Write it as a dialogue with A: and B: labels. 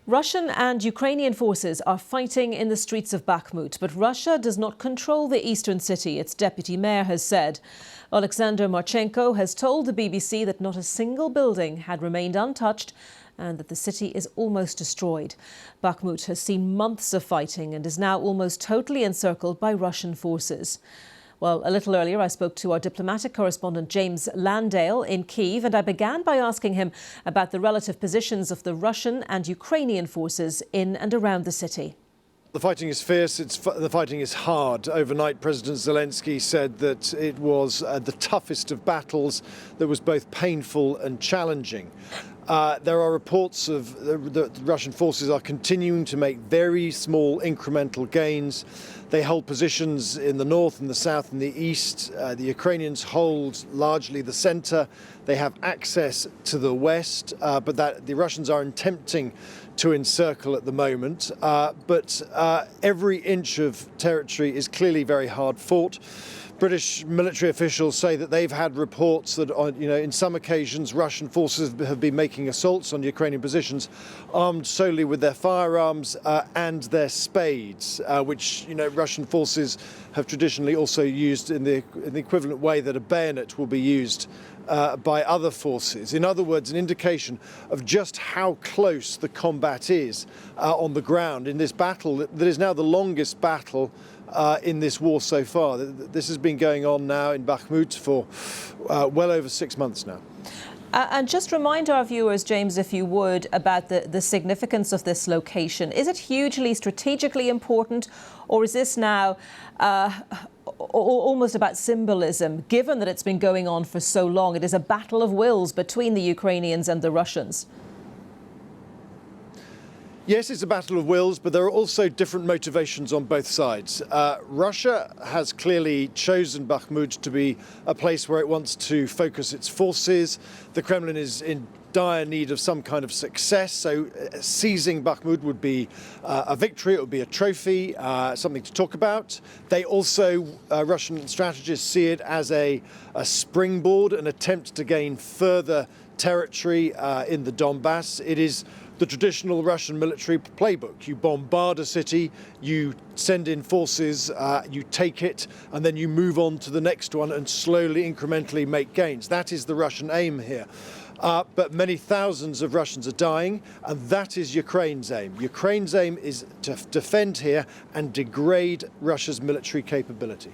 A: Russian and Ukrainian forces are fighting in the streets of Bakhmut, but Russia does not control the eastern city, its deputy mayor has said. Oleksandr Marchenko has told the BBC that not a single building had remained untouched and that the city is almost destroyed. Bakhmut has seen months of fighting and is now almost totally encircled by Russian forces. Well, a little earlier, I spoke to our diplomatic correspondent James Landale in Kyiv, and I began by asking him about the relative positions of the Russian and Ukrainian forces in and around the city.
B: The fighting is fierce, the fighting is hard. Overnight, President Zelensky said that it was the toughest of battles that was both painful and challenging. There are reports of the Russian forces are continuing to make very small incremental gains. They hold positions in the north and the south and the east. The Ukrainians hold largely the center. They have access to the west, but the Russians are attempting to encircle at the moment. But every inch of territory is clearly very hard fought. British military officials say that they've had reports that, in some occasions, Russian forces have been making assaults on Ukrainian positions, armed solely with their firearms and their spades, which Russian forces have traditionally also used in the equivalent way that a bayonet will be used by other forces. In other words, an indication of just how close the combat is on the ground in this battle that is now the longest battle in this war so far. This has been going on now in Bakhmut for well over 6 months now.
A: And just remind our viewers, James, if you would, about the significance of this location. Is it hugely strategically important, or is this now almost about symbolism, given that it's been going on for so long? It is a battle of wills between the Ukrainians and the Russians.
B: Yes, it's a battle of wills, but there are also different motivations on both sides. Russia has clearly chosen Bakhmut to be a place where it wants to focus its forces. The Kremlin is in dire need of some kind of success, so seizing Bakhmut would be a victory, it would be a trophy, something to talk about. They also, Russian strategists, see it as a springboard, an attempt to gain further territory in the Donbass. It is the traditional Russian military playbook. You bombard a city, you send in forces, you take it, and then you move on to the next one and slowly, incrementally make gains. That is the Russian aim here. But many thousands of Russians are dying, and that is Ukraine's aim. Ukraine's aim is to defend here and degrade Russia's military capability.